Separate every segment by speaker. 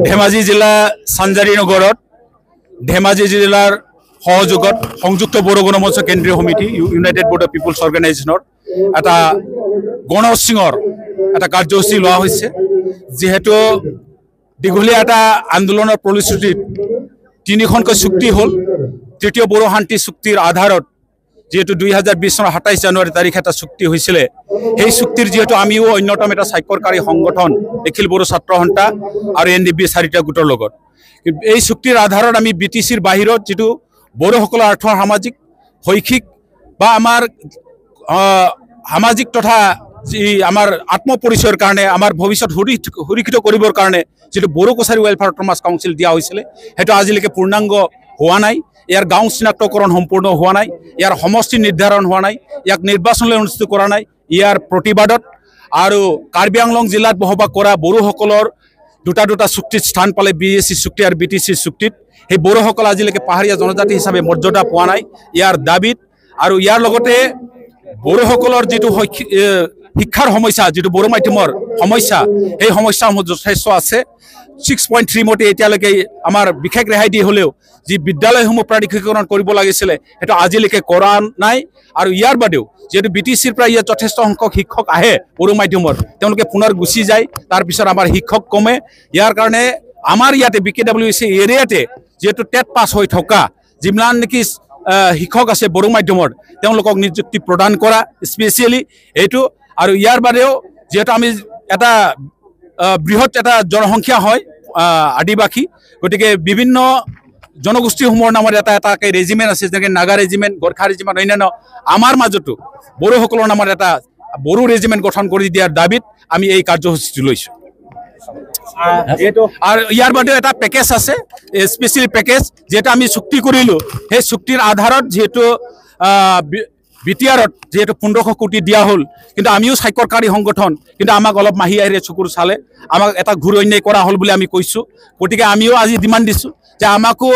Speaker 1: ধেমাজি জিলা সাঞ্জাৰী নগৰত ধেমাজি জিলাৰ সহযোগত সংযুক্ত বড়ো গণমঞ্চ কেন্দ্ৰীয় সমিতি ইউনাইটেড বড়ো পিপলছ অৰ্গেনাইজেশ্যনৰ এটা গণ উৎসৱৰ এটা কাৰ্যসূচী লোৱা হৈছে যেহেতু দীঘলীয়া এটা আন্দোলনৰ ফলশ্ৰুতিত তিনিখনকৈ চুক্তি হ'ল তৃতীয় বড়ো শান্তি চুক্তিৰ আধাৰত যেহেতু 2020 চনৰ 27 জানুৱাৰী তাৰিখ এটা চুক্তি হৈছিলে সেই চুক্তিৰ যেহেতু আমিও অন্যতম এটা স্বাক্ষৰকাৰী সংগঠন নিখিল বড়ো ছাত্ৰ সন্থা আৰু এনডিবি 4টা গোটৰ লগত এই চুক্তিৰ আধাৰত আমি বিটিচিৰ বাহিৰত যেটো বড়োসকলৰ আৰ্থ সামাজিক শৈক্ষিক বা আমাৰ সামাজিক তথা আমাৰ আত্মপৰিচয়ৰ কাৰণে আমাৰ ভৱিষ্যত সুৰক্ষিত কৰিবৰ কাৰণে যেটো বড়ো কছাৰী ৱেলফেয়াৰ অট'নমাছ কাউন্সিল দিয়া হৈছিলে হেতু আজিলৈকে পূৰ্ণাংগ হোৱা নাই ইয়াৰ গাঁও চিনাক্তকৰণ সম্পূৰ্ণ হোৱা নাই ইয়াৰ সমষ্টি নিৰ্ধাৰণ হোৱা নাই ইয়াক নিৰ্বাচনলৈ অনুষ্ঠিত কৰা নাই ইয়াৰ প্ৰতিবাদত আৰু কাৰ্বি আংলং জিলাত বসবাস কৰা বড়োসকলৰ দুটা চুক্তিত স্থান পালে বিএসি চুক্তি আৰু বিটিসি চুক্তিত সেই বড়োসকল আজিলৈকে পাহাৰীয়া জনজাতি হিচাপে মৰ্যাদা পোৱা নাই ইয়াৰ দাবীত আৰু ইয়াৰ লগতে বড়োসকলৰ যেটো শিক্ষাৰ সমস্যা যেটো বড়ো মাধ্যমৰ সমস্যা এই সমস্যাসমূহ যথেষ্ট আছে 6.3 মতে এতিয়ালৈকে আমাৰ বিশেষ ৰেহাই দি হলেও যি বিদ্যালয়সমূহ প্ৰাধিকৰণ কৰিব লাগিছিল এটা আজিলৈকে কৰা নাই আৰু ইয়াৰ বাদেও যেটো বিটিচিৰ পৰা ইয়াত যথেষ্ট সংখ্যক শিক্ষক আহে বড়ো মাধ্যমৰ তেওঁলোকে পুনৰ গুচি যায় তাৰ পিছত আমাৰ শিক্ষক কমে ইয়াৰ কাৰণে আমাৰ ইয়াতে বিকেডব্লিউসি এৰিয়াতে যেটো টেট পাস হৈ থকা যিমান নেকি শিক্ষক আছে বড়ো মাধ্যমৰ তেওঁলোকক নিযুক্তি প্ৰদান কৰা স্পেশালি এইটো আৰু ইয়াৰ বাদেও যেটো আমি এটা বৃহৎ এটা জনসংখ্যা হয় আদিবাসী গতিকে বিভিন্ন জনগোষ্ঠীসমূহৰ নামৰ এটা ৰেজিমেন্ট আছে যেনে নাগা ৰেজিমেন্ট গোৰ্খা ৰেজিমেন্ট অন্যান্য আমাৰ মাজতো বড়োসকলৰ নামৰ এটা বড়ো ৰেজিমেন্ট গঠন কৰি দিয়াৰ দাবীত আমি এই কাৰ্যসূচী লৈছো আৰু ইয়াৰ বাদে এটা পেকেজ আছে স্পেশাল পেকেজ যেটা আমি চুক্তি কৰিলো সেই চুক্তিৰ আধাৰত যেটো বিটিআৰত যেটো 1500 কোটি দিয়া হল কিন্তু আমিও স্বাক্ষৰকাৰী সংগঠন কিন্তু আমাক অলপ মাহি আহিৰে চকুৰ চালে আমাক এটা ঘূৰ অন্যায় কৰা হল বুলি আমি কৈছো গতিকে আমিও আজি ডিমান্ড দিছো যে আমাকো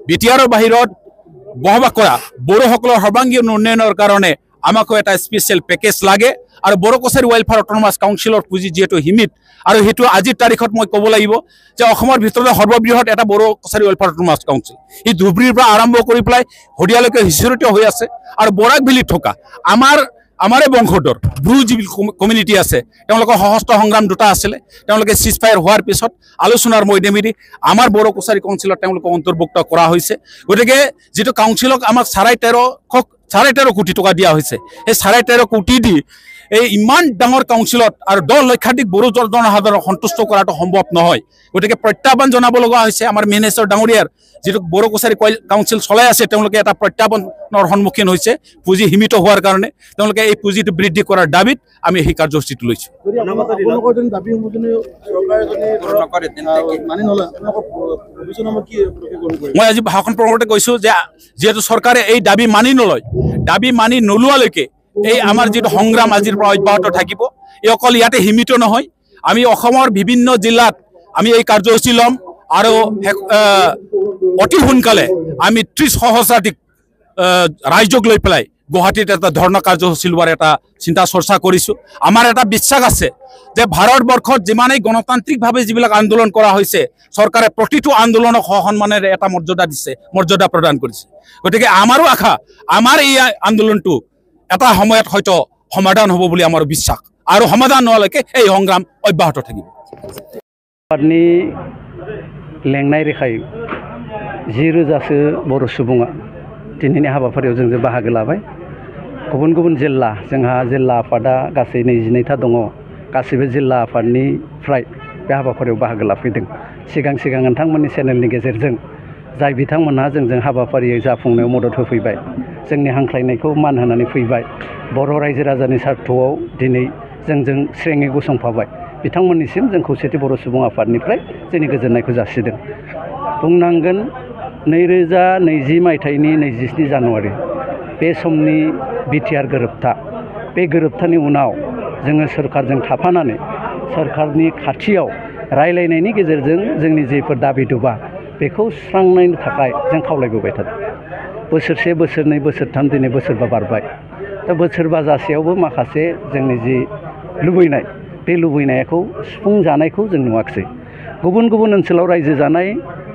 Speaker 1: বিটিআৰৰ বাহিৰত বহবাস কৰা বড়োসকলৰ সৰ্বাংগীন উন্নয়নৰ কাৰণে আমাকো এটা স্পেশাল পেকেজ লাগে আৰু বড়ো কছাৰী ৱেলফেয়াৰ অট'নমাছ কাউন্সিলৰ পুঁজি যেটো হিমিত আৰু হেতু আজিৰ তাৰিখত মই ক'ব লাগিব যে অসমৰ ভিতৰতে সৰ্ববৃহৎ এটা বড়ো কছাৰী ৱেলফেয়াৰ অট'নমাছ কাউন্সিল এই ধুবুৰীৰ পৰা আৰম্ভ কৰি পেলাই হৰিয়ালৈকে হিচৰিত হৈ আছে আৰু বৰাকভেলীত থকা আমাৰে বংশধৰ ব্ৰু যিবিল কমিউনিটি আছে তেওঁলোকৰ সহস্ত্ৰ সংগ্ৰাম দুটা আছিল তেওঁলোকে সিজফায়াৰ হোৱাৰ পিছত আলোচনাৰ মধ্যমেদি আমাৰ বড়ো কছাৰী কাউন্সিলত তেওঁলোকক অন্তৰ্ভুক্ত কৰা হৈছে গতিকে যেটো কাউন্সিলক আমাক 13.5 কোটি টকা দিয়া হৈছে এই 13.5 কোটি দি এই ইমান ডাঙৰ কাউন্সিলত আৰু 10 লক্ষাধিক বড়ো জনসাধাৰণক সন্তুষ্ট কৰাটো সম্ভৱ নহয় গতিকে প্ৰত্যাহ্বান জনাব লগা হৈছে আমাৰ মিনিষ্টাৰ ডাঙৰীয়াৰ যেটো বড়ো কছাৰী কাউন্সিল চলাই আছে তেওঁলোকে এটা প্ৰত্যাহ্বানৰ সন্মুখীন হৈছে পুঁজি সীমিত হোৱাৰ কাৰণে তেওঁলোকে এই পুঁজিটো বৃদ্ধি কৰাৰ দাবীত আমি এই কাৰ্যসূচীটো লৈছো মই আজি ভাষণ প্ৰসংগতে কৈছো যে যেহেতু চৰকাৰে এই দাবী মানি নলয় দাবী মানি নোলোৱালৈকে এই আমাৰ যেটো সংগ্ৰাম আজিৰ পৰা অব্যাহত থাকিব এই অকল ইয়াতে সীমিত নহয় আমি অসমৰ বিভিন্ন জিলাত আমি এই কাৰ্যসূচী লম আৰু অতি সোনকালে আমি 30 সহস্ৰাধিক ৰাজ্যক লৈ পেলাই গুৱাহাটীত এটা ধৰ্ণা কাৰ্যসূচী লোৱাৰ এটা চিন্তা চৰ্চা কৰিছো আমাৰ এটা বিশ্বাস আছে যে ভাৰতবৰ্ষত যিমানেই গণতান্ত্ৰিকভাৱে যিবিলাক আন্দোলন কৰা হৈছে চৰকাৰে প্ৰতিটো আন্দোলনক সন্মানেৰে এটা মৰ্যাদা প্ৰদান কৰিছে গতিকে আমাৰো আশা আমাৰ এই আন্দোলনটো এটা সময়ত হয়তো সমাধান হ'ব বুলি আমাৰ বিশ্বাস আৰু সমাধান নোহোৱালৈকে এই সংগ্ৰাম অব্যাহত থাকিব
Speaker 2: পাৰ্টনি लेंनाय रेखाय 10,000सो बर' सुबुङा दिनैनि हाबाफारियाव जों बाहागो लाबाय गुबुन गुबुन जिल्ला जोंहा जिल्ला आफादा गासै 22था दङ गासैबो जिल्ला आफादनिफ्राय बे हाबाफारियाव बाहागो लाफैदों सिगां नोंथांमोननि चेनेलनि गेजेरजों जाय बिथांमोनहा जोंजों हाबाफारि जाफुंनायाव मदद होफैबाय जोंनि हांख्रायनायखौ मान होनानै फैबाय बर' रायजो राजानि स्वार्थआव दिनै जोंजों स्रेङै गसंफाबाय बिथांमोननिसिम जों खौसेथि बर' सुबुं आफादनिफ्राय जोंनि गोजोननायखौ जासिदों बुंनांगोन 2020 मायथाइनि 27 जानुवारि बे समनि बिटिआर गोरोबथा बे गोरोबथानि उनाव जोङो सरकारजों थाफानानै सरकारनि खाथियाव रायलायनायनि गेजेरजों जोंनि जेफोर दाबि दुबा बेखौ सुस्रांनायनि थाखाय जों खावलायबोबाय थादों। बोसोरसे बोसोरनै बोसोरथाम दिनै बोसोरबा बारबाय। दा बोसोरबा जासेयावबो माखासे जोंनि जि लुबैनाय बे लुबैनायखौ सुफुंजानायखौ जों नुवाखिसै। गुबुन गुबुन ओनसोलाव रायजो जानाय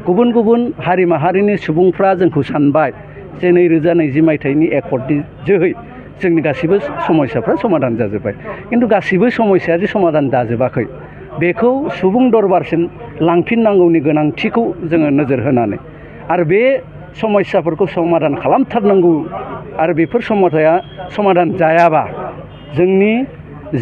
Speaker 2: गुबुन गुबुन हारि माहारिनि सुबुंफ्रा जोंखौ सानबाय जे 2020 मायथाइनि एकर्डनि जोहै जोंनि गासिबो समस्याफ्रा समाधान जाजोब्बाय। खिन्थु गासिबो समस्याया जे समाधान जाजोबाखै बेखौ सुबुं दरबारसिम लांफिननांगौनि गोनांथिखौ जोङो नोजोर होनानै आरो बे समस्याफोरखौ समाधान खालामथारनांगौ आरो बेफोर समाधान जायाबा जोंनि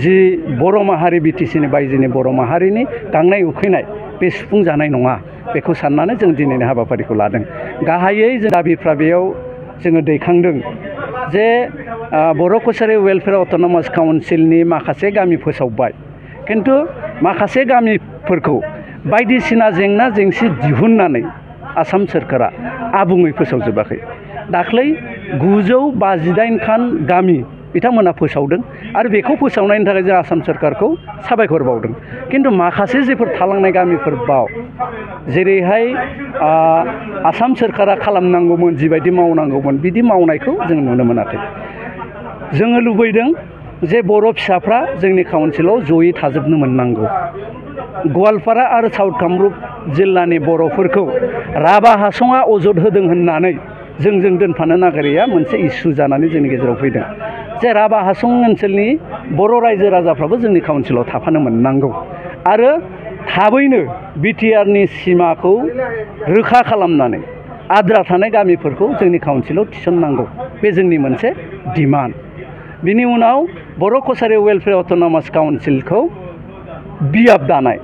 Speaker 2: जि बर' माहारि बिटिसिनि बायजोनि बर' माहारिनि गांनाय उखैनाय बे सुफुंजानाय नङा बेखौ साननानै जों दिनैनि हाबाफारिखौ लादों। गाहायै जों दाबिफ्रा बेयाव जोङो दैखांदों जे बर' कसारि वेलफेयार अट'नमास काउन्सिलनि माखासे गामि फोसावबाय, खिन्थु माखासे गामिफोरखौ बायदिसिना जेंना जेंसि दिहुननानै आसाम सोरखारा आबुङै फोसावजोबाखै। दाख्लै 958 खान गामि बिथांमोना फोसावदों आरो बेखौ फोसावनायनि थाखाय जों आसाम सोरखारखौ साबायखर बावदों। खिन्थु माखासे जेफोर थालांनाय गामिफोर बाव जेरैहाय आसाम सोरखारा खालामनांगौमोन जिबायदि मावनांगौमोन बिदि मावनायखौ जों नुनो मोनाखै। जोङो लुबैदों जे बर' फिसाफ्रा जोंनि काउन्सिलाव जयै थाजोबनो मोननांगौ। गवालपारा आरो साउथ कामरुप जिल्लानि बर'फोरखौ राभा हासंआ अजद होदों होननानै जोंजों दोनफानो नागिरैया मोनसे इस्यु जानानै जोंनि गेजेराव फैदों जे राभा हासं ओनसोलनि बर' रायजो राजाफ्राबो जोंनि काउन्सिलाव थाफानो मोननांगौ आरो थाबैनो बिटिआरनि सिमाखौ रोखा खालामनानै आद्रा थानाय गामिफोरखौ जोंनि काउन्सिलाव थिसननांगौ। बे जोंनि मोनसे डिमान्ड। बिनि उनाव बर' कसारि वेलफेयार अट'नमास काउन्सिलखौ बियाब दानाय,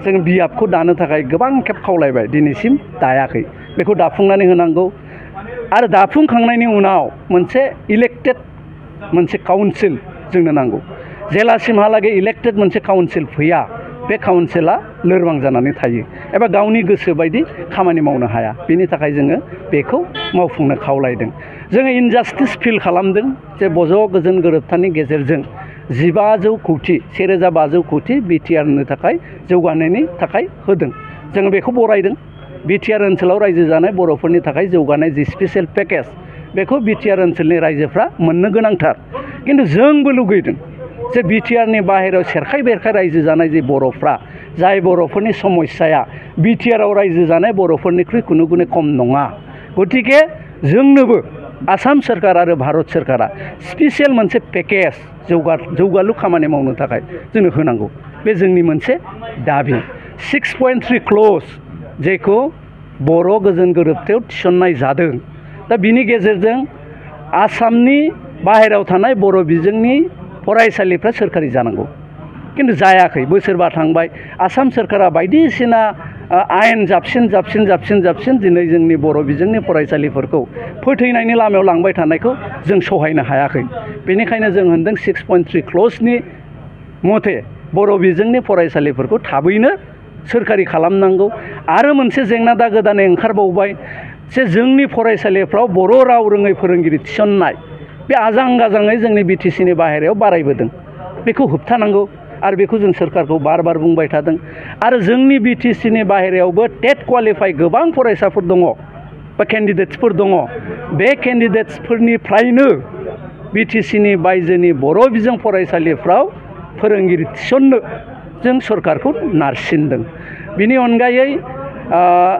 Speaker 2: जों बियाबखौ दानो थाखाय गोबां खेब खावलायबाय, दिनैसिम दायाखै। बेखौ दाफुंनानै होनांगौ आरो दाफुंखांनायनि उनाव मोनसे इलेक्टेड मोनसे काउन्सिल जोंनो नांगौ। जेलासिमहालागै इलेक्टेड मोनसे काउन्सिल फैया बे काउन्सिला लोरबां जानानै थायो एबा गावनि गोसो बायदि खामानि मावनो हाया। बेनि थाखाय जोङो बेखौ मावफुंनो खावलायदों। जोङो इनजास्टिस फिल खालामदों जे ज' गोजोन गोरोबथानि गेजेरजों 1500 कौटि 1500 कौटि बिटिआरनि थाखाय जौगानायनि थाखाय होदों। जोङो बेखौ बरायदों। बिटिआर ओनसोलाव रायजो जानाय बर'फोरनि थाखाय जौगानाय जि स्पेशेल पेकेज बेखौ बिटिआर ओनसोलनि रायजोफ्रा मोननो गोनांथार। खिन्थु जोंबो लुगैदों जे बिटिआरनि बाहेरायाव सेरखाय बेरखाय रायजो जानाय जे बर'फ्रा, जाय बर'फोरनि समस्याया बिटिआराव रायजो जानाय बर'फोरनिख्रुइ खुनु गुने खम नङा। गतिके जोंनोबो आसाम सोरखार आरो भारत सोरखारा स्पेशेल मोनसे पेकेज जौगालु खामानि मावनो थाखाय जोंनो होनांगौ। बे जोंनि मोनसे दाबि। 6.3 क्ल'ज जेखौ बर' गोजोन गोरोबथायाव थिसननाय जादों। दा बिनि गेजेरजों आसामनि बाहेरायाव थानाय बर' बिजोंनि फरायसालिफ्रा सोरखारि जानांगौ, खिन्थु जायाखै। बोसोरबा थांबाय, आसाम सोरखारा बायदिसिना आयेन जाबसिन दिनै जोंनि बर' बिजोंनि फरायसालिफोरखौ फोथैनायनि लामायाव लांबाय थानायखौ जों सहायनो हायाखै। बेनिखायनो जों होनदों 6.3 क्ल'जनि मथे बर' बिजोंनि फरायसालिफोरखौ थाबैनो सोरखारि खालामनांगौ। आरो मोनसे जेंना दा गोदानै ओंखारबावबाय जे जोंनि फरायसालिफ्राव बर' राव रोङै फोरोंगिरि थिसननाय बे आजां गाजाङै जोंनि बिटिसिनि बाहेरायाव बारायबोदों। बेखौ होबथानांगौ आरो बेखौ जों सोरखारखौ बार बुंबाय थादों। आरो जोंनि बिटिसिनि बाहेरायावबो टेट क्वालिफाइ गोबां फरायसाफोर दङ बा केन्डिडेट्सफोर दङ। बे केन्डिडेट्सफोरनिफ्रायनो बिटिसिनि बायजोनि बर' बिजों फरायसालिफ्राव फोरोंगिरि थिसननो जों सरकारखौ नारसिनदों। बिनि अनगायै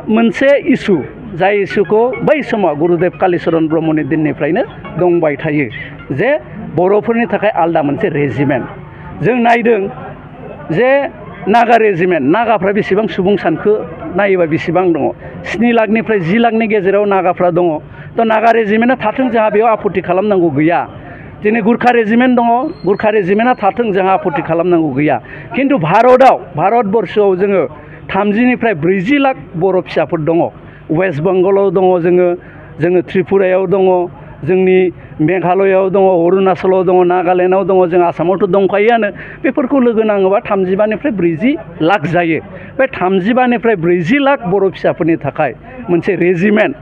Speaker 2: मोनसे इस्यु, जाय इस्युखौ बै समाव गुरुदेब कालिचरन ब्रह्मनि दिननिफ्रायनो दंबाय थायो जे बर'फोरनि थाखाय आलदा मोनसे रेजिमेन्ट। जों नायदों जे नागा रेजिमेन्ट, नागाफ्रा बेसेबां सुबुं सानखो नायोबा बेसेबां दङ, 7 लाखनिफ्राय 10 लाखनि गेजेराव नागाफ्रा दङ। थ' नागा रेजिमेन्टआ थाथों, जोंहा बेयाव आपत्ति खालामनांगौ गैया। दिनै गुरखा रेजिमेन्ट दङ, गुरखा रेजिमेन्टआ थाथों, जोंहा आपत्ति खालामनांगौ गैया। खिन्थु भारतबर्षआव जोङो 30निफ्राय 40 लाख बर' फिसाफोर दङ। वेस्ट बेंगलाव दङ, जोङो त्रिपुरायाव दङ, जोंनि मेघालयआव दङ, अरुणाचलाव दङ, नागालेण्डआव दङ, जों आसामावथ' दंखायोआनो। बेफोरखौ लोगो नाङोबा 35निफ्राय 40 लाख जायो। बे 35निफ्राय 40 लाख बर' फिसाफोरनि थाखाय मोनसे रेजिमेन्ट,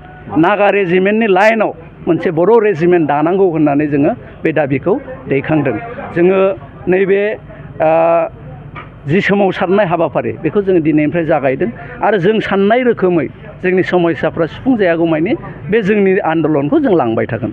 Speaker 2: नागा रेजिमेन्टनि लाइनाव मोनसे बर' रेजिमेन्ट दानांगौ होननानै जोङो बे दाबिखौ दैखांदों। जोङो नैबे जि सोमावसारनाय हाबाफारि बेखौ जोङो दिनैनिफ्राय जागायदों आरो जों साननाय रोखोमै जोंनि समस्याफ्रा सुफुंजायागौमानि बे जोंनि आन्दलनखौ जों लांबाय थागोन।